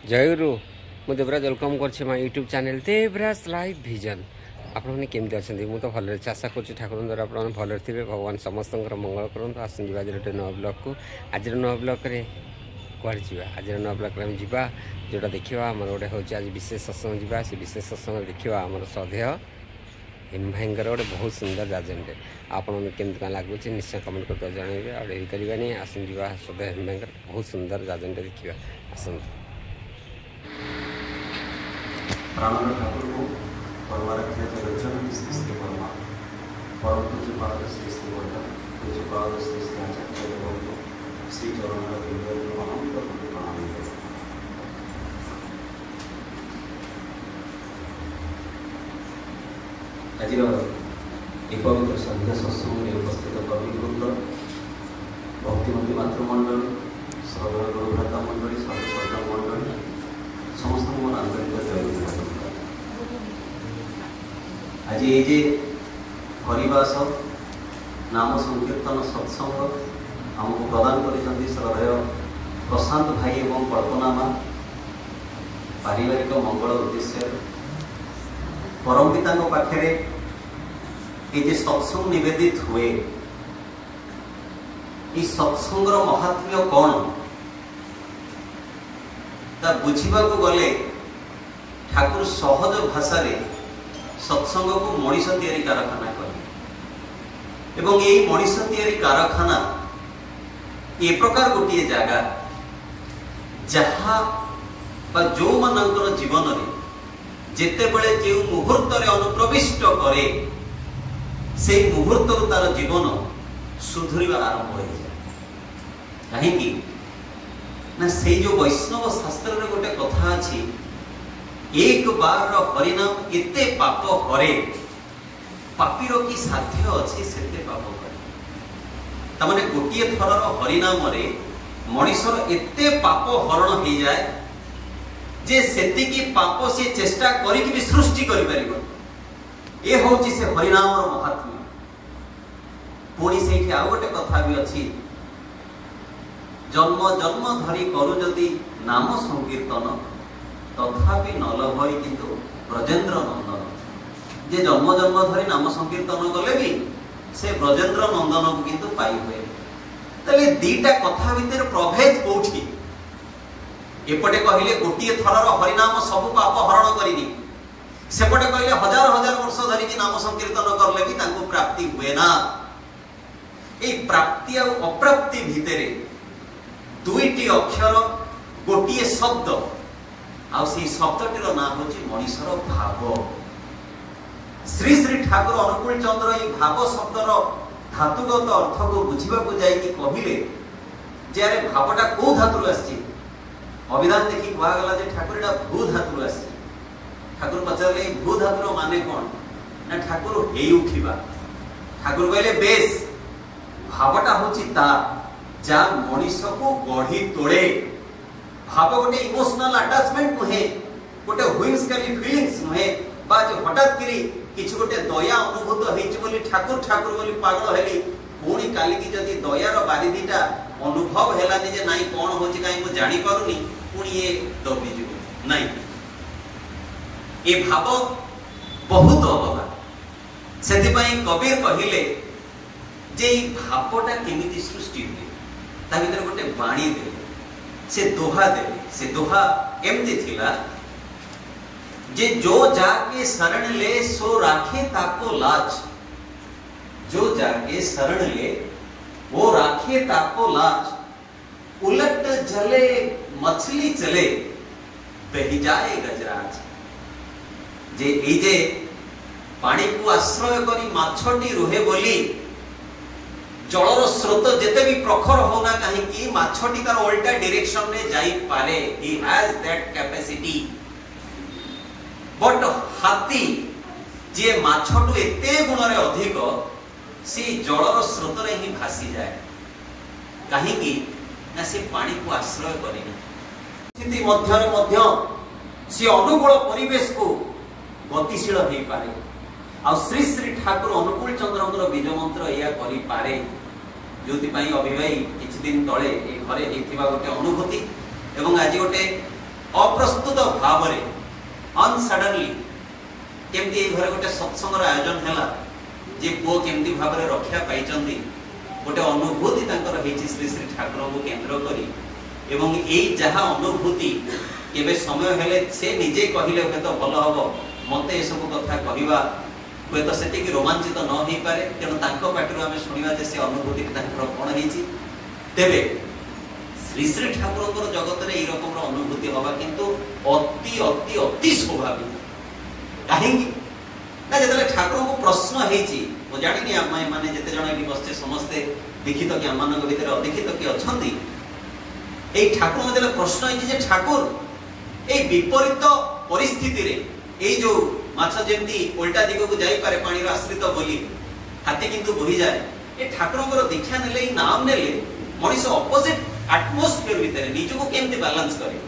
जयगुरु मु देवराज वेलकम कर YouTube channel Devraj live vision. आपने केमती अच्छा मुझे तो भल आशा कर ठाकुर द्वारा आप भल थे भगवान समस्त मंगल करूँ। आसन आज गोटे नुआ ब्लॉग को आज नुआ ब्लॉग रे कड़े जा आज नुआ ब्लॉग में जा जोटा देखा आम गोटे हूँ आज विशेष सत्संग जा से विशेष सत्संग देखा आम श्रद्धेय हिम भाई गोटे बहुत सुंदर जाजेंटे आपके कम लगुच निश्चय कमेंट करके जनइबे और यही करवानी आसन जा श्रद्धेय हिम भाई बहुत सुंदर जाजेंटे देखा आसन प्राण ठाकुर को परमारख्या जगज्जन श्री परमा परम पूज्य पाद श्री श्री वर्धन पूज्य पाद श्री श्री आचार्य देवो श्री चरण प्रणाम प्रणाम। आज पवित्र संध्या सत्संग में उपस्थित कविवृंद भक्तिमती मातृमंडल सर्व गुरुभ्राता मंडली सर्वश्रद्धा मंडली समस्त मोर आंतरिक जय। आज ये जे हरिवास नाम संकीर्तन सत्संग आमको प्रदान कर श्रद्धेय प्रशांत भाई एवं कल्पना माँ पारिवारिक मंगल उद्देश्य परम पिता पाखे ये सत्संग निवेदित हुए इस सत्संगर महात्म्य कौन बुझा गले ठाकुर सहज भाषा सत्संग को मनीष तैयारी कारखाना कले एवं ये मनीष तैयारी कारखाना ए प्रकार गोटे जगह जहाँ जो मानकर जीवन में जेते बड़े जो मुहूर्त अनुप्रविष्ट करे से मुहूर्त तार जीवन सुधुरिबा आरंभ हो जाए। कहीं ना से जो वैष्णव शास्त्र रे गोटे कथा अछि एक बार हरिनाम एते पाप हरे पापीर की साध्य अछि सेते पाप करे तमाने गोटिए थरर हरिनाम रे मनीषर एते पाप हरण हो जाए जे सेति की पाप से चेष्टा करी भी सृष्टि करि परिबो। ए होछि से हरिनाम महात्म्य। पुणी से आउ गोटे कथा भी अछि जन्म जन्म धरी करू जदि नाम संकीर्तन तथापि न लभई किंतु ब्रजेन्द्र नंदन जे जन्म जन्म धरी नाम संकीर्तन कले भी से ब्रजेन्द्र नंदन को किंतु पाई हुए। तले दीटा कथा भितर प्रभेद कोठी एपटे कहले गोटिए थरर हरिनाम सब पाप हरण करिनी सेपटे कहले हजार हजार वर्ष धरी कि नाम संकीर्तन करले भी तांको प्राप्ति हुए ना। ए प्राप्ति और अप्राप्ति भितरे दुईटी अक्षर गोटे शब्द आई शब्दटीर ना हूँ मनीषर भाव। श्री श्री ठाकुर अनुकूल चंद्र ये भाव शब्दर धातुगत अर्थ को बुझा कहले जे अरे भावटा कौ धातु आसी अभिधान देखी कहगला ठाकुर एटा भू धातु आसी। ठाकुर पचारे भू धातुर माने कौन ना ठाकुर हे उठिबा। ठाकुर कहले बेस भावटा हूँ ता जा मनीष को गढ़ी तोड़े भाव गोटे इमोशनल अटैचमेंट नुहे गोटे व्हिम्सकाली फीलिंग्स नुहे बा जो हठात करी किछ गोटे दया अनुभूत होइछ बोली ठाकुर ठाकुर बोली पागल हेली पुणी काली की जदी दयार बारिदीटा अनुभव हेलानी जे नाई कोन होछि काई मु जानि पारुनी पुणी ये दबी जीव नाई ए भाव बहुत अबगा। सेति पई कबीर कहिले जे भावटा केमिति सृष्टि हुए ता भीतर गोटे बाणी दे से दोहा एमती थिला जे जो जाके शरण ले सो राखे ताको लाज जो जाके शरण ले वो राखे ताको लाज उलट जले मछली चले बही जाए गजराज। जे पानी को आश्रय करी माछटी रुहे बोली जलर स्रोत जेते भी प्रखर होना कहीं माछटी तार उल्टा डायरेक्शन में जाई पारे he has that capacity but हाथी जे माछटू एते गुण रे अधिक से जलर स्रोत रे ही भासी जाए कहीं ना से पानी को आश्रय करेना स्थिति मध्य से अनुकूल परिवेश को गतिशील हो पारे। आ श्री श्री ठाकुर अनुकूल चंद्र बीज मंत्र या करि पारे जो अभिभाई किछि दिन तले घरे होता गोटे अनुभूति एवं आज गोटे अप्रस्तुत भाव रे अनसडनली केमती ए घरे गोटे सत्संग आयोजन हैला जे पुओ केमती भाव रे रक्षा पाइचंदी गोटे अनुभूति तांकर हेची श्री श्री ठाकुर को केंद्र करी एवं एई जहा अनुभूति केबे समय हेले से निजे कहिले हे तो भलो हबो मते ए सब कथा कहिबा हे तो सेति कि रोमांचित न होई पारे तेनो तांको पाटरो हमें सुनिबा जे से अनुभूति तांकर कोन हेची तेबे श्री श्री ठाकुर जगत रे ए रकम अनुभूति हवा किंतु अति अति अति स्वाभाविक कहीं ना जतले ठाकुर को प्रश्न हेची मो जानि आम माने जते जण एठी बसते समस्ते लिखित कि आम मानक भितर अलिखित कि अछंती ए ठाकुर जतले प्रश्न हेची जे ठाकुर ए विपरीत परिस्थिति रे ए जो माछ जेंती उल्टा दिग को जाई पारे पानी आश्रित बोली हाथी किंतु बोही जाए ए ठाकुर दीक्षा नेले नाम नेले मनीष अपोजिट एटमॉस्फेयर भितर निज को केमते बैलेंस करे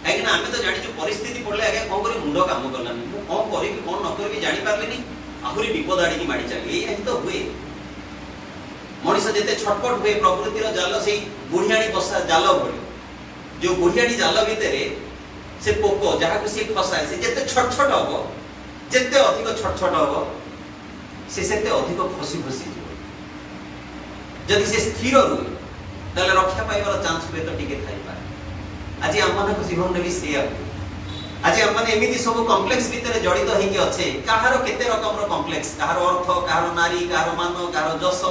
काहे ना हमें तो जानि जो परिस्थिति पड़ले आगे कोन करी मुंडो काम करलानी मु कोन करी कोन न करी जानि पारलेनी आहुरी विपद आड़ी की माडी चली एही तो हुए मनीष जते छटपट हुए प्रकृतिर जाल से बुढ़ियाणी बसा जाल भली जो बुढ़ियाणी जाल भितर से पोको जहा को से फसाए से जते छट छट हबो जते अधिक छट छट हबो से सेते अधिक फसी फसी जीव जदि से स्थिर रुए ताले रक्षा पाइबार चांस हुए तो टिके थाई पारे आज आम जीवन में भी से आज आम एमती सब कम्प्लेक्स भितर जड़ित होगी अच्छे कहार केते रकम कम्प्लेक्स कहार अर्थ कहार नारी कहार मान कहार जस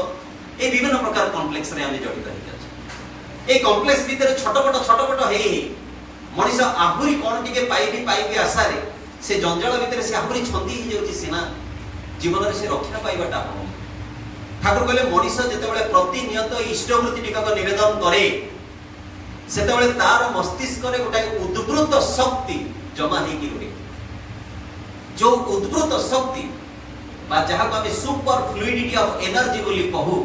ये विभिन्न प्रकार कम्प्लेक्स रे आम जड़ित होगी अच्छे ये कम्प्लेक्स भितर छटपट हे मनीष आहुरी कौन टिके पाइबी आशा रे से जंजाल भितर से आहुरी छंदी ही जाउची सिना जीवन रे से रक्षा पाइबाटा हो ठाकुर कहले मनीष जेतेबेले प्रतिनियत इष्टवृत्ति टिकक निवेदन करे सेतेबेले तार मस्तिष्क रे गोटा उद्भूत शक्ति जमा हे कि रुहे जो उद्भूत शक्ति बा जहा को हम सुपर फ्लूइडिटी ऑफ एनर्जी बोली कहू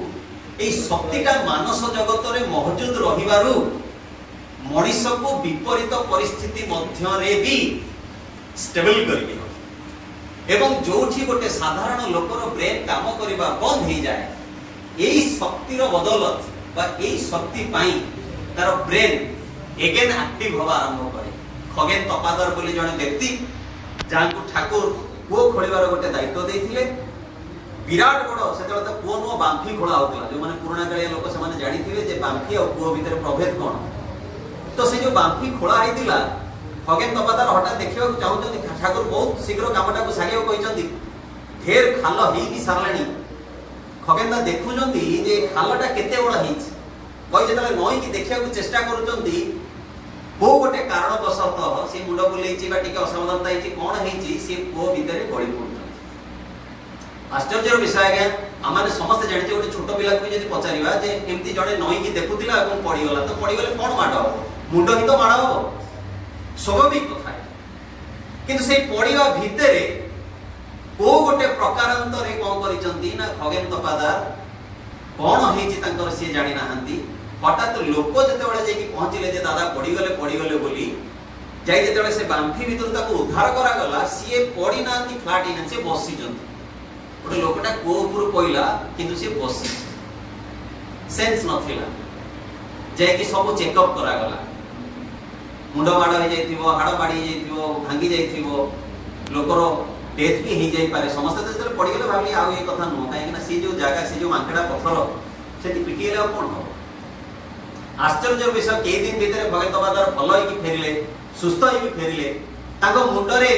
ए शक्तिटा मानस जगत रे मौजूद रहिबारु मनीष को विपरीत परिस्थिति मध्य रे भी स्टेबल करियो एवं जोठी गोटे साधारण लोकर ब्रेन काम करिबा बंद हो जाए एई शक्तिर बदौलत बा एई शक्ति पाई तार ब्रेन एगेन एक्टिव होवा आरंभ करे खगेन तपादर बोली जने व्यक्ति जहां को ठाकुर पुओ खोलिबार गोटे दायित्व देथिले विराट बड़ सेते तो पुओ नो बांफी खोला होतला जो माने पुराना कालिया लोक से माने जानिथिले जे बांफी और पुओ भीतर प्रभेद कोन तो से जो बांफी खोला हेतिला खगेन तपादर हटा देखियो चाहउछन ठाकुर बहुत शीघ्र कामटा को सारियो कहिसंदी ढेर खाल हेई की सारलानी खगेन दा देखुचंदी जे खालटा केते बड़ हेइछ कहि जेतले नई की देखिया को चेष्टा करूचंदी को गोटे कारण बसत से मुंड बुलेइची बा टिके असावधानता हेइची कोन हेइची से को भितरे गळी पड़ुचंदी आश्चर्यर विषय आज्ञा आमाने समस्त जानिचे गोटे छोट पिला को यदि पचारिबा जे एमती जणे नई की देखुतिला এবং पड़ी गला तो पड़ी गले कोन माड हो मुंड ही तो माड हो स्वाभाविक कथा किंतु से पड़िवा भितरे को गोटे प्रकारांतरे कोन करिसंती ना खगेन तपादार कोन हेइची तांकर से जानि नाहंती हठात लोक जेतेबेले जे कि पहुंचिले जे दादा पड़ी गले बोली जाई जेतेबेले से बांफी भितर ताको उद्धार करा गला सीए पड़ी नांती फ्लैट इन से बसी जंती गोटे लोकटा को ऊपर पइला किंतु से बसी सेंस नथिला जे कि सब चेकअप करा गला मुंड माड हो जाइथिबो हाड़ माडी जाइथिबो भांगी जाइथिबो लोकर डेथ भी हो जाई पारे समस्त जेतेबेले पड़ी गले भाबली आ ए कथा न काहे ना से जो जागा से जो मांकड़ा पत्थर सेति पिटिएला कोन हो आश्चर्य विषय के दिन भीतर भगत बादर भल होई फेरिले सुस्थ होई फेरिले ताको मुंडरे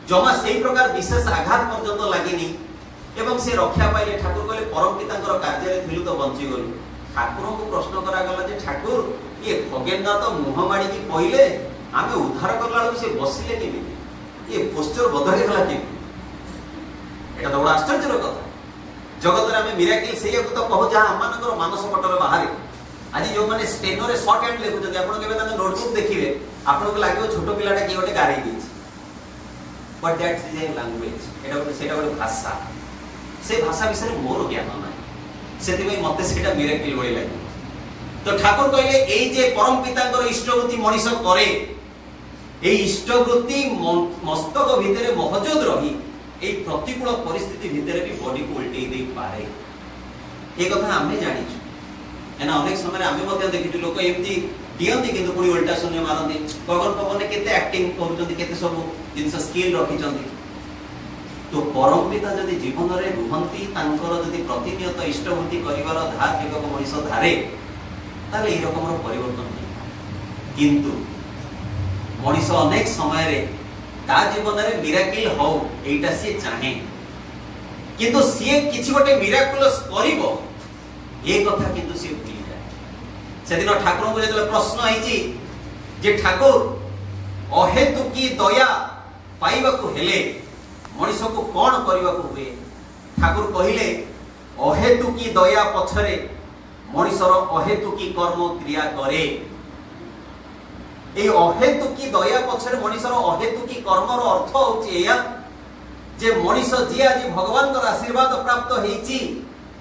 जमा सेही प्रकार विशेष आघात पर्यंत लागिनी एवं से रक्षा पाइले ठाकुर कहले परम पितांकर कार्य रे थिलु तो बंची गलु ठाकुर को प्रश्न करा गला जे ठाकुर ये खगेनदा तो मुह माडी की पहिले आमे उद्धार करला से बसिले केबी ये पोस्चर बदले गला के एटा तो बड़ा आश्चर्यर कथा जगत रे आमे मिराकिल सेया को तो कहू जहां हमनकर मानस पटल बाहर आज जो माने स्टेनो रे शॉर्ट हैंड लिखु जदि आपण केबे तांको नोटबुक देखिबे आपण को लागियो छोटो पिलाटा की गोटे गारै दिछ but that's is a language एटा सेटा गोटे भाषा से भाषा विषय मोर ज्ञान ना सेति में मते सेटा मिराकिल होई लागे तो ठाकुर कहले एई जे परम पितांकर इष्टवृत्ति मनीष करे एई इष्टवृत्ति मस्तक भितरे मौजूद रही एई प्रतिकूल परिस्थिति भितरे भी बॉडी को उल्टेई दे पारे ए कथा हमें जानिछु एना अनेक समय आमे मध्ये देखिछु लोक एमती दियंती किंतु पुणी उल्टा शून्य मारती गगन पवन केते एक्टिंग करूछंती केते सब जिंस स्किल रखिछंती तो परम पिता जदि जीवन रे रुहंती तांकर जदि प्रतिनियत इष्टभूति करिवार धार एक मनीष धारे ताले ए रकम परिवर्तन नहीं किंतु मनीष अनेक समय रे ता जीवन रे मिराकिल हो एटा से चाहे किंतु सी किछि गोटे मिराकुलस करिवो ए कथा किंतु सी भूली जाए सेदिन ठाकुर को जेतले प्रश्न आइछि जे ठाकुर अहेतु की दया पाइबा को हेले मनीष को कौन करने हुए ठाकुर कहले अहेतु की दया पछरे मनीषर अहेतु की कर्म क्रिया करे ए अहेतु की दया पछरे मनीषर अहेतु की कर्मर अर्थ होची एया जे मनीष जी आज भगवान का आशीर्वाद प्राप्त हेची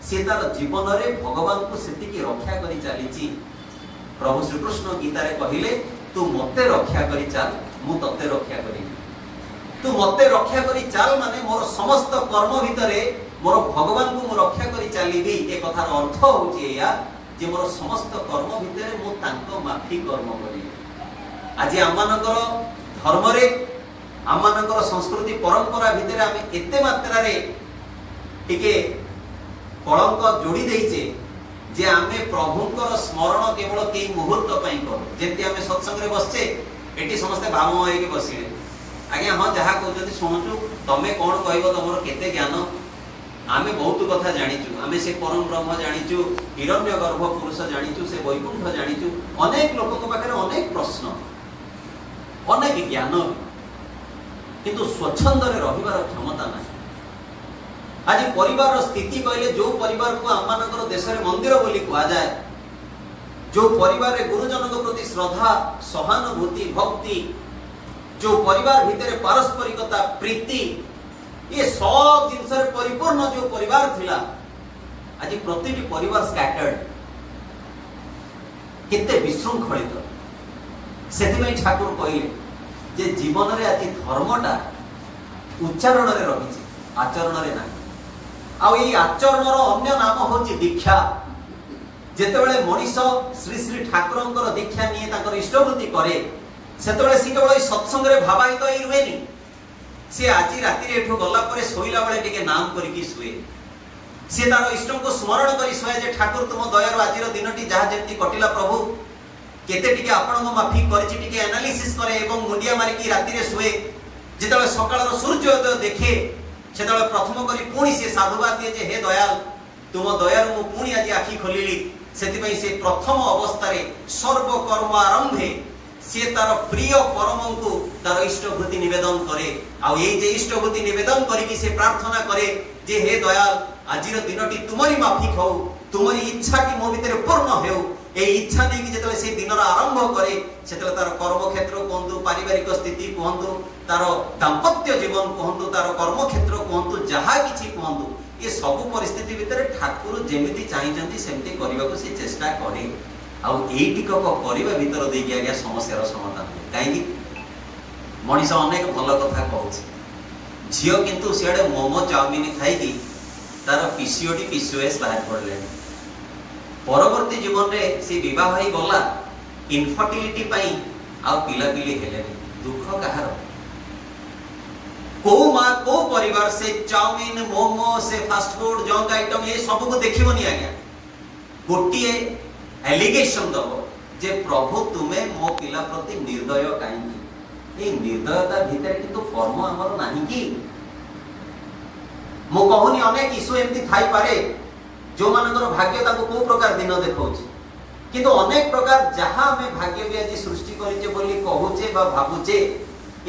से तार जीवन रे भगवान को सेति की रक्षा करी चलीची प्रभु श्री कृष्ण गीता रे कहले तू मते रक्षा करी चल मु तते रक्षा करी तू मते रक्षा करी चाल माने मोर समस्त कर्म भितरे मोर भगवान को मु रक्षा करी चलीबी ए कथार अर्थ होची या जे मोर समस्त कर्म भितरे मु तांको माफी कर्म करी आज आमानकर धर्म रे आमानकर संस्कृति परंपरा भितरे आमे एते मात्रा रे टिके कलंक जोड़ी देइचे जे आमे प्रभुंकर स्मरण केवल केई मुहूर्त पई करू जेते आमे सत्संग रे बसचे एटी समस्त भाम होई के बसिले आज्ञा हाँ जहाँ कहते शुणुचु तमें कौन कह तुम केते ज्ञान आमे बहुत कथा जानिचु आमे से परम ब्रह्म जानिचु हिरण्य गर्भ पुरुष जानिचु से वैकुंठ जानिचु अनेक लोक पाखे अनेक प्रश्न अनेक ज्ञान किंतु स्वच्छंद रे रहिबार क्षमता नहीं आज परिवार स्थिति कहले जो परिवार को आममानकर देश रे मंदिर बोली कहा जाए जो परिवार रे गुरुजन को प्रति श्रद्धा सहानुभूति भक्ति जो परिवार भितर पारस्परिकता प्रीति ये सब जिनस परिपूर्ण जो परिवार थिला आज प्रतिटी परिवार स्कैटर्ड केते विशृंखलित सेति ठाकुर कहले जे जीवन रे आज धर्मटा उच्चारण रे रहिछि आचरण रे नाही आ एई आचरण रो अन्य नाम होछि दीक्षा जेतेबेले मनीष श्री श्री ठाकुरंकर दीक्षा निये तांकर इष्टवृत्ति करे सेतबेले सी केवल सत्संग रे भावायित तो रुहेनी सी आज राति रे एठो गला परे सोइला बेले टिके नाम करिकी सुए सी तार इष्ट को स्मरण करी सुए जे ठाकुर तुम दयार आज दिनटी जहा जेंती कटिला प्रभु केते टिके आपण को माफी करछि टिके एनालिसिस करे एवं मुंडिया मारी की राति रे सुए जेतबेले सकाळ रो सूर्योदय देखे सेतबेले प्रथम करी पुणी से साधुवाद दिए जे हे दयाल तुम दयार मु पुणी आज आखि खोलिली सेति पई से प्रथम अवस्था रे सर्व कर्म आरंभे सी तार प्रिय परम को तार इष्टभूति निवेदन करे आ ये जे इष्टभूति निवेदन करी से प्रार्थना करे जे हे दयाल आज दिनटी तुमरी माफी खाऊ तुमरी इच्छा की मो भीतर पूर्ण हेउ ए इच्छा नहीं कि जेतले से दिनर आरंभ करे सेतले तार कर्म क्षेत्र कहंतु पारिवारिक स्थिति कहंतु तार दाम्पत्य जीवन कहंतु तार कर्म क्षेत्र कहंतु जहा किछि कहंतु ये सब परिस्थिति भीतर ठाकुर जेमिति चाहिजंती सेमति करबा को से चेष्टा करे आउ एटिकक परिबा भीतर देगी आज्ञा समस्यार समाधान कहीं मनीष अनेक भल कथा कहूँ झील किंतु सियाड़े मोमो चाउमिन खाई तार पीसीओडी पीसीओएस बाहर पड़े परवर्ती जीवन में सी विवाह ही गला इनफर्टिलिटी पाई आउ पिलापिली हेले दुख कहार को माँ को परिवार से चाउमिन मोमो से फास्ट फूड जंक आइटम ये सब को देखिबनी आज्ञा गोटे एलिगेशन दबो जे प्रभु तुमे मो पिला प्रति निर्दय काई ए निर्दयता भीतर किंतु कर्म हमर नाही की मो कहूनी अनेक इशू एमती थाई पारे जो मानकर भाग्य ताको को प्रकार दिन देखौछ किंतु अनेक प्रकार जहां में भाग्य भी आज सृष्टि करिचे बोली कहूचे बा भाबुचे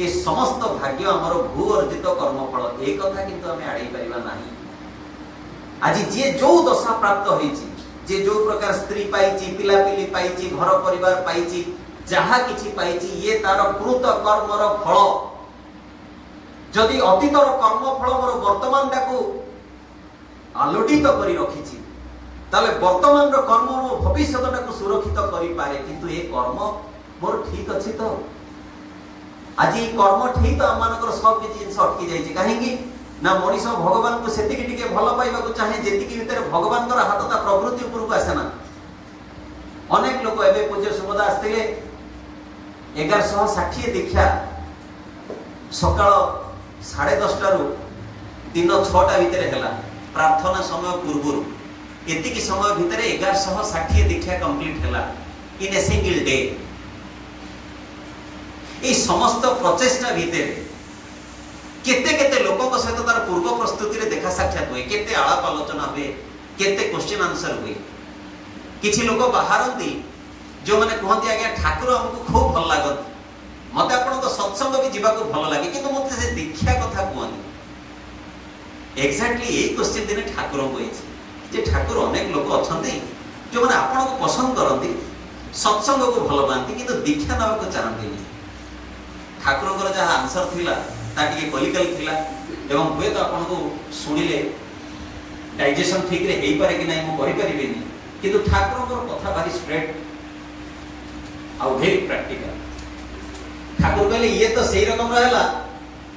ए समस्त भाग्य हमर भू अर्जित कर्मफल ए कथा किंतु हमें आड़ै परिबा नाही आज जे जो दशा प्राप्त होईची जे जो प्रकार स्त्री पाइची पिलापिली पाइची घर परिवार पाइची जहा किछि पाइची ये तार कृत कर्मर फल जदि अतीतर कर्म फल मोर वर्तमान टाकू आलोडित करी रखिछि ताले वर्तमान रो कर्म मो भविष्यत टाकू सुरक्षित करि पारे किंतु ए कर्म मोर ठीक अछि तो आज ई कर्म ठीक तो अमानकर सब किछि जिंस अटकी जाइछि काहेकि ना मनीष भगवान को सेतिकी टिके भल पाइबा को चाहे जेतिकी भीतर भगवान कर हाथ ता प्रवृत्ति ऊपर को आसे ना अनेक लोक एवं पूज्य सुमदा आसते 1160 दीक्षा सकाळ 10:30 दिन 6टा भितर है प्रार्थना समय पूर्व एतिकी समय भितर 1160 दीक्षा कंप्लीट है इन ए सिंगल डे। ये समस्त प्रचेष्टा भितर केते केते लोक सहित तार पूर्व प्रस्तुति रे देखा साक्षात हुए, केते आलाप आलोचना हुए, केते क्वेश्चन आंसर हुए। किछि लोक बाहरती जो मैंने कहते आज्ञा ठाकुर हमको खूब भल लगत, मत आपण सत्संग भी जीवाक भल लगे कि मत से दीक्षा कथा कहनी। एक्जाक्टली यही क्वेश्चन दिन ठाकुर को ठाकुर अनेक लोक अच्छा जो मैंने आपण को पसंद करती सत्संग को भल पाती कि दीक्षा नवा चाहती। ठाकुर जहाँ आंसर थिला ताकि कलिकल थिला एवं हुए तो आपन को सुनिले डाइजेशन ठीक रे हेई पारे कि नहीं मु कहि परिबेनी, किंतु ठाकुर कथा भारी स्ट्रेट आ वेरी प्रैक्टिकल। ठाकुर कहले ये तो सही रकम रहला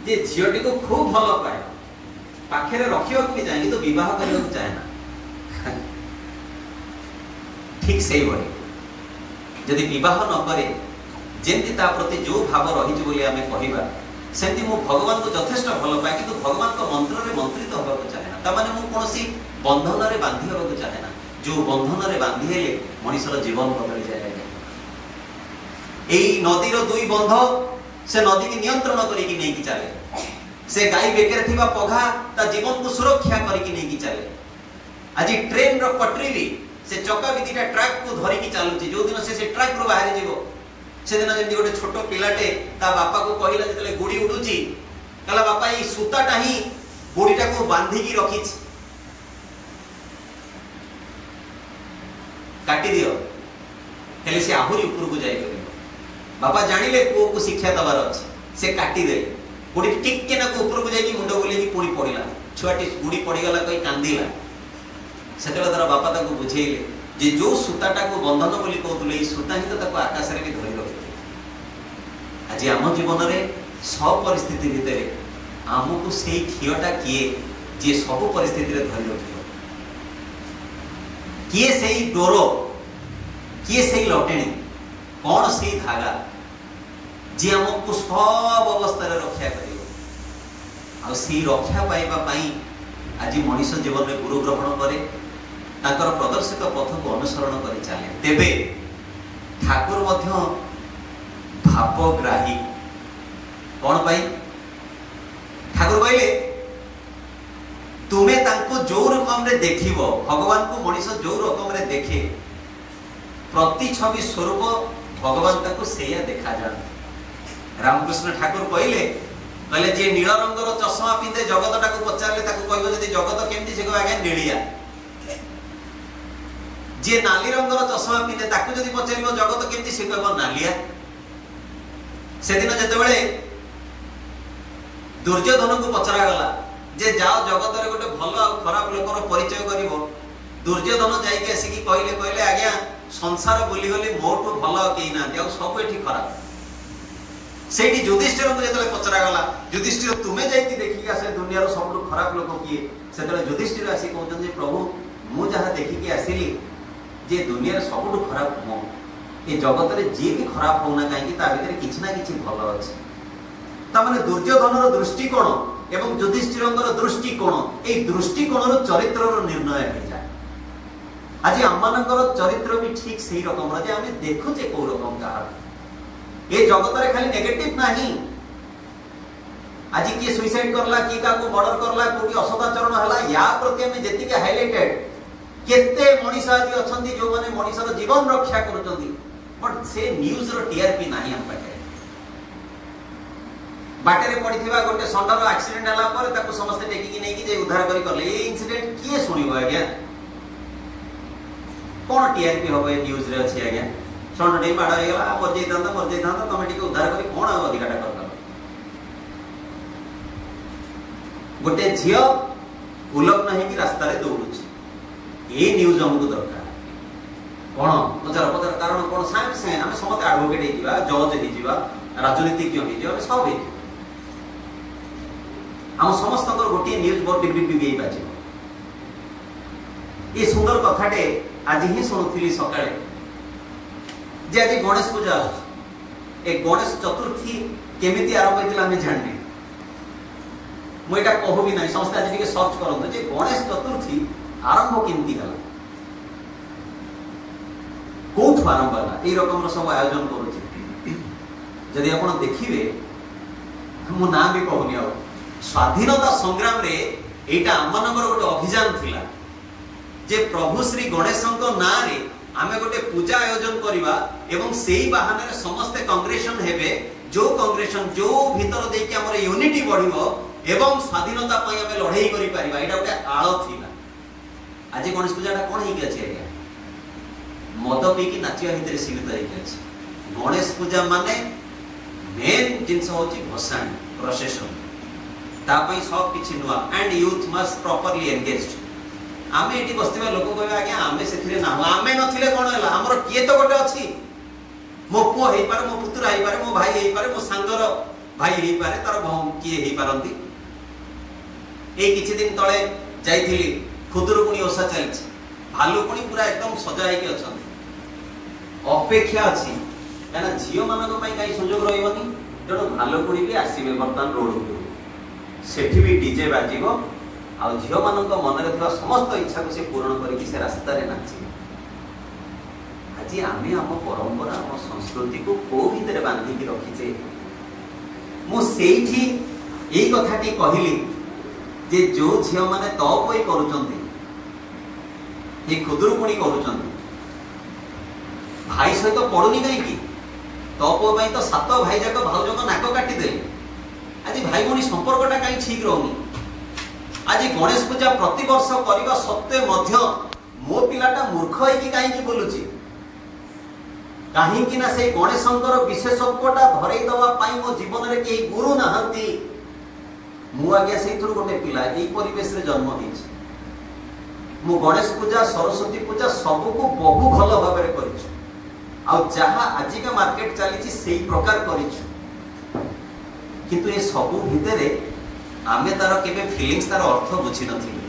जे झियोटी को खूब भल पाए, पाखे रखिया भी चाहे तो विवाह करने को चाहे ना। ठीक से भाई यदि विवाह न करे जेंति ता प्रति जो भाव रही बोली आमे कहिबा सेंति मु भगवान को यथेष्ट भल पाए, किंतु भगवान को मंत्र रे मंत्रित होबा को चाहे ना। ता माने मु कोनोसी बंधन रे बांधी होबा को चाहे ना। जो बंधन रे बांधी हेले मनुष्यर जीवन बदली जाए। एई नदी रो दुई बंध से नदी की नियंत्रण करी कि नहीं कि चले, से गाई बेकर थिबा पघा ता जीवन को सुरक्षा करी कि नहीं कि चले। आज ट्रेन रो पटरी भी से चक्का भी दिटा ट्रैक को धरी कि चालुची, जो दिन से ट्रैक रो बाहर जीवो से दिन जंदी गोटे छोट पिलाटे ता बापा को कहिला जतले गुडी उडुची कहला बापा ई सूताटा ही गुडीटा को बांधी की रखी काटी दियो हेले से आहुरी ऊपर को जाई गयो। बापा जानिले पुओ को शिक्षा दबार अछि से काटी दे गुडी टिक के ना को ऊपर को जाई की मुंडो बोले की पुणी पड़िला, छुआटी गुडी पड़ी गला कई कांदिला। सेतला दरा बापा ताको बुझेइले जे जो सूताटा को बंधन बोली कहतुले ई सूता ही तो ताको आकाश रे भी धरि रखि। आज आम जीवन रे सब परिस्थिति भितर आमको से खियटा किए जे सब परिस्थिति रे धरि रखियो, किए से डोर, किए से लटेणी, कौन से धागा जे आमको सब अवस्था रे रक्षा करियो। आ से रक्षा पाइबा पई आज मनुष्य जीवन में गुरु ग्रहण करे, ताकर प्रदर्शित पथ को अनुसरण कर चले, तेबे ठाकुर मध्य भावग्राही। कौन पाई ठाकुर कहले तुमे तांको जो रकम रे देखिबो, भगवान को मनुष्य जो रकम रे देखे प्रति छवि स्वरूप भगवान ताको सेया देखा जाए। रामकृष्ण ठाकुर कहले जे नील रंगर चश्मा पिंधे जगतटा को पचारले ताको कहबो जदि जगत केमती से कहबो आगे नीलिया, जे नाली रंगर चश्मा पिंधे ताको जदि पचारिबो जगत केमती से कहबो नालिया। से दिन जेतेबेले दुर्योधन को पचरा गला जे जाओ जगत रे गोटे भल आ खराब लोकर परिचय करिवो, दुर्योधन जाई के आसी कहले आज्ञा संसार बोली गले मोठो भल केई ना आ सब एठी खराब। सेठी युधिष्ठिर को जेतले पचरा गला युधिष्ठिर तुमे जाई देखि के आसे दुनिया रो सबलो खराब लोक किए, सेतले युधिष्ठिर आसी कहतन जे प्रभु मु जहा देखि के आसीली जे दुनिया रे सबलो खराब मो, ए जगत रे जे भी खराब होना काहे ता भीतर किछ ना किछ भल अछि। ता माने दुर्योधन रो दृष्टिकोण एवं युधिष्ठिरंकर दृष्टिकोण ए दृष्टिकोण रो चरित्र रो निर्णय हो जाय। आज आमानकर चरित्र भी ठीक सही रकम जे आमे देखु जे को रकम का ए जगत रे खाली नेगेटिव नाही। आज किए सुइसाइड करला की का को मर्डर करला कोटी असदाचरण हला या प्रति में जेति के हाइलाइटेड केते मनीष आज अछंती जो माने मनीषर जीवन रक्षा करचंती, बट से न्यूज रो टीआरपी नाही हम पाके। बाटे रे पडिथिबा गोटे संडर एक्सीडेंट हला पर ताको समस्त टेकी की नै की जे उद्धार करी करले ए इंसिडेंट किए सुनिबो आज्ञा, कोन टीआरपी होबे न्यूज रे अछि आज्ञा। संड डे माडा गेला मर जैतांता तमे टिके उद्धार करी कोन अधिकाटा करता। गोटे झियो उलग्न है कि रास्ता रे दौड़ुछि, ए न्यूज हमको दरकार कोन पचार पचार कारण कोन साइंस से हम समस्त एडवोकेट हे जिवा, जज हे जिवा, राजनीतिज्ञ हे जिवा, सब हे हम समस्त गोटे न्यूज बोर्ड टीवी बाजे। ये सुंदर कथाटे आज ही शुणुली सकाळे जे आज गणेश पूजा ए गणेश चतुर्थी केमिति आरंभ होइतिला हमें जानने मु एटा कहू भी नहीं समस्त आज टिके सर्च करंतु जे गणेश चतुर्थी आरंभ केमिति हला कोठ आरंभ हला ए रकम सब आयोजन करूची जदि आपण देखिबे मु ना भी कहूनी आ स्वाधीनता संग्राम रे एटा हमनकर गोटे अभियान थिला जे प्रभु श्री गणेशଙ୍କ नाम रे आमे गोटे पूजा आयोजन करिवा एवं सेही बहाने रे समस्त कांग्रेशन हेबे जो कांग्रेशन जो भीतर दे के हमर यूनिटी बढ़िबो एवं स्वाधीनता पई आमे लढाई करि परिबा एटा गोटे आळ थिला आज गणेश पूजाटा कोन हेके अछि आज्ञा मद पी की नाचिया भितर सीमित हेके अछि गणेश पूजा माने मेन जिंस होची भसाणी प्रोसेशन ता पई सब किछि नुवा and youth must properly engaged आमे एटी बस्तिबा लोक कहबा आज्ञा आमे सेथिरे ना आमे नथिले कोन होला हमर किए तो गोटे अछि मो पो हेई पारे मो पुत्र हेई पारे मो भाई हेई पारे मो सांगर भाई हेई पारे तार किए हेई पारंती ए किछि दिन तळे जाईथिली खुदुरकुणी ओसा चलछि भालुकुणी पूरा एकदम सजा हेकी अछन अपेक्षा अछि काना झियो मानको पई काई संजोग रहइबनी जणो भालुकुणी भी आसीबे बर्तन रोड को सेठी भी डीजे बाजिबो आ झियो मानक मन रे थिबा समस्त इच्छा को से पूर्ण करी से रास्ता रे नाची आज आमे हम परंपरा हम संस्कृति को को भीतर बांधी की रखी छे मु सेठी एई कथाटी कहिली जे जो झियो माने तप होई करूचंती ए खुदुरकुणी करूचंती भाई सहित पडुनी काई की तप पई तो सात भाई जाक भाउजक नाक काटी दे आज भाई भणी संपर्कटा काई ठीक रहउनी आज गणेश पूजा प्रति वर्ष करबा सत्ते मध्य मो पिलाटा मूर्ख है कि काई की बोलुची काहे कि ना से गणेशंकर विशेषत्वटा धरई दवा पाई मो जीवन रे के गुरु नहंती मु आज्ञा सेथुर गोटे पिला एई परिवेश रे जन्म हिच मु गणेश पूजा सरस्वती पूजा सब को बहु भल भाबरे करिछु आ जहा आज का मार्केट चली से प्रकार करिछु किंतु ये सब भितरे आमे तार केबे फीलिंग्स तार अर्थ बुझी नथिलु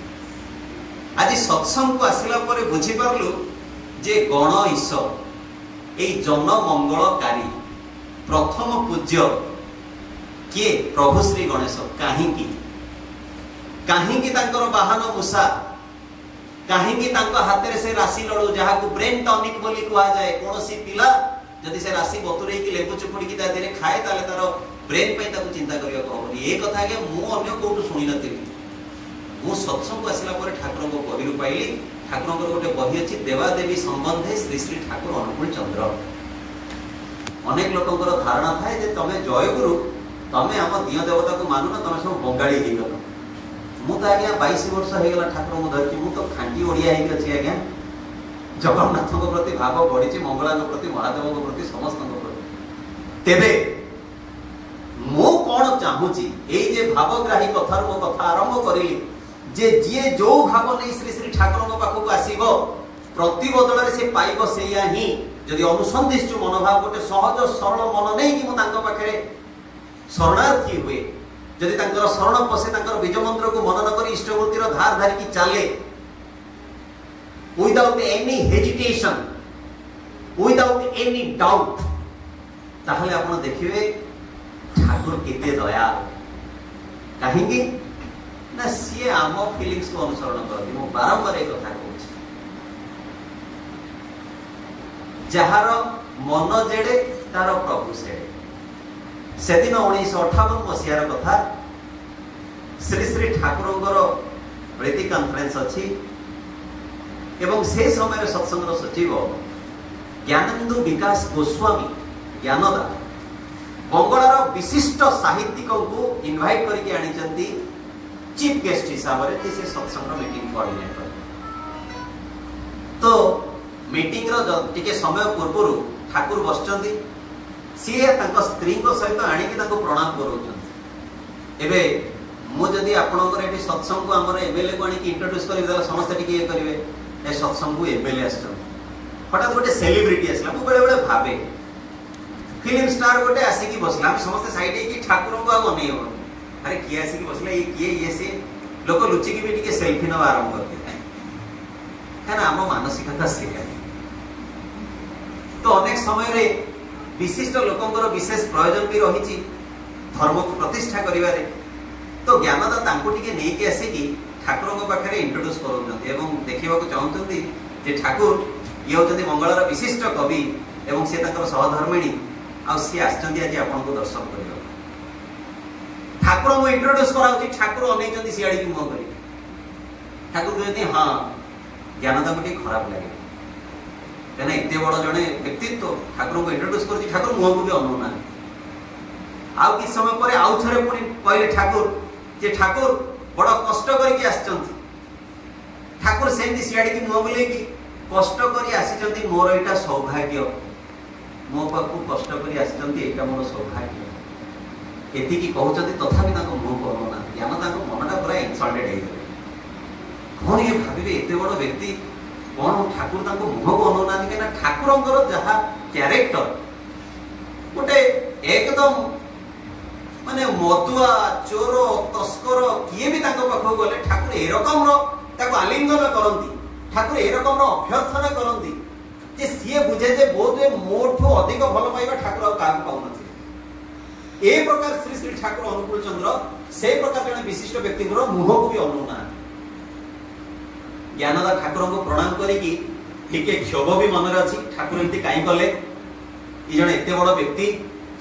आज सत्संग को आसिला परे बुझी परलु जे गण ईश ए जन मंगलकारी प्रथम पूज्य के प्रभु श्री गणेश काहींकी काहींकी तांकर वाहन मूषा काहींकी तांको हाथ से राशि लड़ू जहाँ को ब्रेन टॉनिक बोली कहा जाए कौन सी पिला जदि से राशि बतुरे की लेबू चुपुड़ी की तादेरे खाए ताले तार ब्रेन पे ताको चिंता करिया कहबनी ए कथा के मु अन्य कोटु सुनी नथिली मु सत्संग आसिला परे ठाकुर को बहिरु पाइली ठाकुर को गोटे बही अछि देवा देवी संबंधे श्री श्री ठाकुर अनुकूल चंद्र अनेक लोकंकर धारणा थाए जे तमे जय गुरु तमे हम दिय देवता को मानु न तमे सब बंगाली हे गलो मु तो आज्ञा 22 वर्ष हे गला ठाकुर मु धरती मु तो खांटी ओडिया हे अछि आज्ञा जगन्नाथ को प्रति भाव बढ़ी मंगला को प्रति महादेव को प्रति समस्त को प्रति तेबे मु कोन चाहूची ए जे भावग्राही कथार मो कथा आरंभ करिली जे जिए जो भाव नै श्री श्री ठाकुर को पाखु आसीबो प्रति बदल रे से पाइबो सेया ही जदि अनुसंधिष्टु मनोभाव गोटे सहज सरल मन नै कि मु तांको पाखरे शरणार्थी हुए जदि तांकर शरण पसे तांकर बीज मंत्र को मनन करी इष्टमूर्तिर धार धारी की चाले without any hesitation without any doubt ताहले आपण देखिबे ठाकुर केते दया काहेकि ना सी आम फीलिंग्स को अनुसरण करती मु बारंबार एक कथा कहूँ जार मन जेड़े तार प्रभु सेड़े से दिन 1958 मसीहार कथा श्री श्री ठाकुर प्रीति कॉन्फ्रेंस अच्छी एवं से समय सत्संग सचिव ज्ञानेन्दु विकास गोस्वामी ज्ञानदा बंगलार विशिष्ट साहित्यिक को इनवाइट करके आनी चीफ गेस्ट हिसाब से सत्संग मीटिंग कोऑर्डिनेटर तो मीटिंग टिके समय पूर्व ठाकुर बसचंदी सी स्त्री सहित आणिकी प्रणाम करोचंदी मु जदि आपणकर ये सत्संग को आमर एमएलए को आनी इंट्रोड्यूस कर समस्त टी करेंगे ए सत्संग को एमएलए आस हठात गोटे सेलिब्रिटी आसला मु बेले बेले भावे फिल्म स्टार गोटे आसिकी बसला हम समस्त साइड की ठाकुर को अनै हो अरे किए आसिकी बसला ये किए ये से लोक लुचिकी भी टिके सेल्फी नवा आरंभ करते कहना आम मानसिकता से तो अनेक समय विशिष्ट लोकंकर विशेष प्रयोजन भी रही धर्म को प्रतिष्ठा करिवारे। तो ज्ञानदा तांको टिके नेकी आसिकी ठाकुर पाखे इंट्रोड्यूस कर देखा चाहते जे ठाकुर ये होती मंगलर विशिष्ट कवि एवं सी सहधर्मिणी सी आज आपको दर्शन कर ठाकुर को इंट्रोड्यूस कराऊँ ठाकुर अनेक सीआड़ी मुह कर ठाकुर कहते हाँ ज्ञानदा को खराब लगे कहीं एत बड़ जड़े व्यक्तित्व ठाकुर को इंट्रोड्यूस कर ठाकुर मुह को भी अनुना आउ कि समय पर आउ थे पुणी कहले ठाकुर जे ठाकुर बड़ कष्ट करके आसचंती ठाकुर सेमती सियाड़ी की मुह बुले कि कष्ट करी आसीचंती मोर एटा सौभाग्य मो पाखु कष्ट करी आसीचंती एटा मोर सौभाग्य एतिकी कहउचंती तथापि ताको मुह कहना ज्ञान ताको मनटा पूरा इंसल्टेड हे गले कौन ये भाबिबे एते बड़ व्यक्ति कौन ठाकुर ताको मुह को अनुना कि ठाकुरंकर जहा कैरेक्टर गोटे एकदम माने मदुआ चोर तस्कर किए भी पाखक गले ठाकुर ए रकम आलिंगन करती ठाकुर ए रकम अभ्यर्थना करती जे सी बुझे जे बहुत मोठू अधिक भल पाइबा ठाकुर क्या पाऊन ए प्रकार श्री श्री ठाकुर अनुकूल चंद्र से प्रकार जन विशिष्ट व्यक्ति मुह को भी अनुना ज्ञानदा ठाकुर को प्रणाम करी क्षोभ भी मन अच्छी ठाकुर एमती कहीं कले ये जन एत बड़ व्यक्ति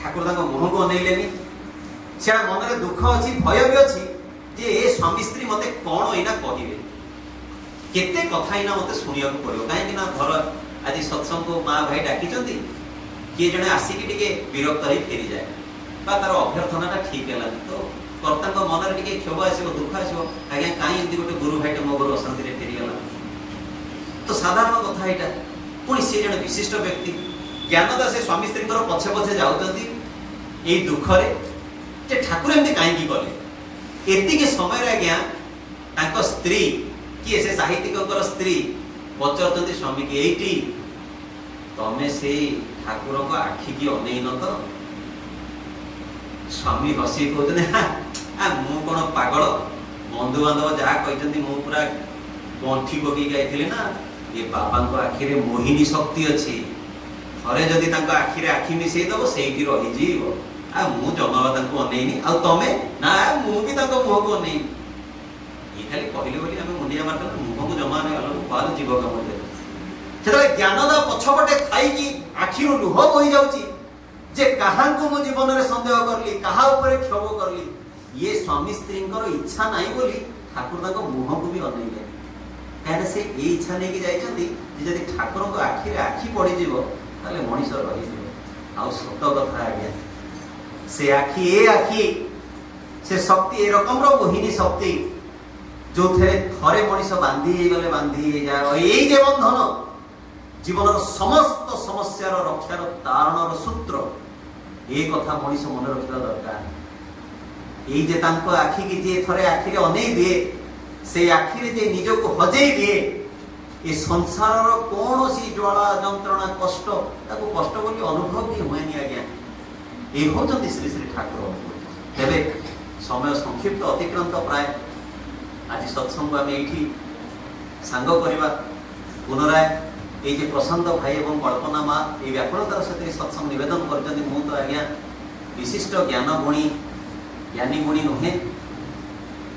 ठाकुर मुह को अनैलेनी से मन में दुख अच्छी भय भी अच्छी जे ए स्वामी स्त्री मते कौन एना कहिबे केते कथा एना मते सुनिया को पड़ो कहीं घर आज सत्संग को माँ भाई डाकी किए जड़े आसिकी टिके विरक्त ही फेरी जाए तार अभ्यर्थना ठीक है तो कर्ता मन में टिके क्षोभ आसो दुख आसो आज्ञा कहीं गोटे गुरु भाईटे मो घर अशांति फेरीगला तो साधारण कथा यहाँ पुणी सी जन विशिष्ट व्यक्ति ज्ञानदा से स्वामी स्त्री पछे पछे जाऊँगी दुखरे ठाकुर एमती कहीं कले एति समय आज्ञा स्त्री किए से साहित्यिक स्त्री पचार स्वामी की एटी तमें से ठाकुर को आखि की अनेन तो स्वामी हसी कहते मु कौन पागल बंधु बांधव जहाँ कहते मु पूरा गंठी पकई गाई ना ये बाबा आखिरे मोहिनी शक्ति अच्छी थे जदि आखिरे आखि मिसई दब से रही मु जमावा अनैनी आ तमे ना मुझे मुह को अनैनी ये खाली कहले बोली आम मुंडिया मार मुह को जमा नहीं गल बाल जीव कम से ज्ञानदा पछपटे खाई आखिर लुह बही जाऊँगी जे कहा मो जीवन में सन्देह करली कहा क्षोभ करली ये स्वामी स्त्री इच्छा नहीं बोली ठाकुर मुह को भी अनैले कहीं से ये इच्छा नहीं कि ठाकुर को आखिरे आखि पड़ीज मनीष रही आउ सत कथा आज्ञा से आखि से शक्ति ए रकम मोहिनी शक्ति जो थे थरे मनीष बांधी जाए ये बंधन जीवन समस्त समस्या रक्षार तारण सूत्र ये कथा मनीष मन रखा दरकार ये आखि की जे थरे आखिरे अनै दिए से आखिरे जे निज को हजे दिए ये संसार कौन सी ज्वाला जंत्रणा कष्ट कष्ट बोली अनुभव भी हुए आज्ञा ये होती श्री श्री ठाकुर तेरे समय संक्षिप्त अतिक्रांत प्राय आज सत्संग आम ये सांग करवा पुनराय ये प्रशांत भाई एवं कल्पना माँ ये व्याकुलतार सहित सत्संग नवेदन कर तो आज्ञा विशिष्ट ज्ञान गुणी ज्ञानी गुणी नुहे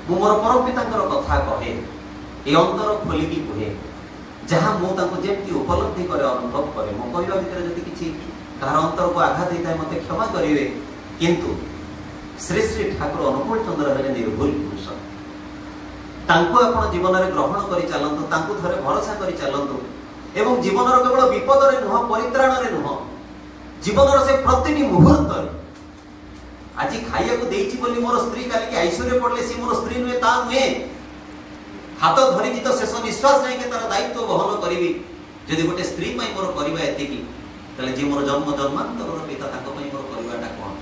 मु मोर परम पिता कथा कहे ये अंतर खोलिकी कहे जहाँ मुझे उपलब्धि करे अनुभव करे मो कहवा भितर जब किसी कहार अंतर को आघात होता है मत क्षमा करेंगे किंतु श्री श्री ठाकुर अनुकूल चंद्र हेले निर्भुल पुरुष आप जीवन में ग्रहण कर चलतु थे भरोसा कर चलतु एवं जीवन केवल विपद नुह परित्राण नुह जीवन से प्रति मुहूर्त आज खाइया को मोर स्त्री काली आईसीयू पड़े सी मोर स्त्री नुहे ता नुहे हाथ धरिकी तो शेष निश्वास जाए तार दायित्व बहन करी जदि गोटे स्त्री मोर करवा एतिकी जी मोर जन्म जन्मांतर पिता मोर करवाटा कौन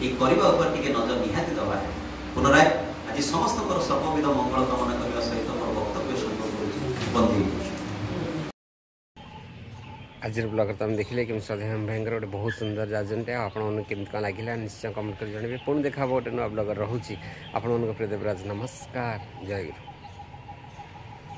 ये करवा नजर निहाती दबा है पुनराय आज समस्त सर्वविध मंगल कामना करने सहित मोर वक्तव्य संपर्क बंदी आज ब्लगर तो देखिले कि सदैव भाई गोटे बहुत सुंदर जाजनटे आपके कम लगे निश्चय कमेंट कर जनइबे पुणी देखा गोटे नुआ ब्लगर रोचे आपण प्रिय देवराज नमस्कार जय गुरु।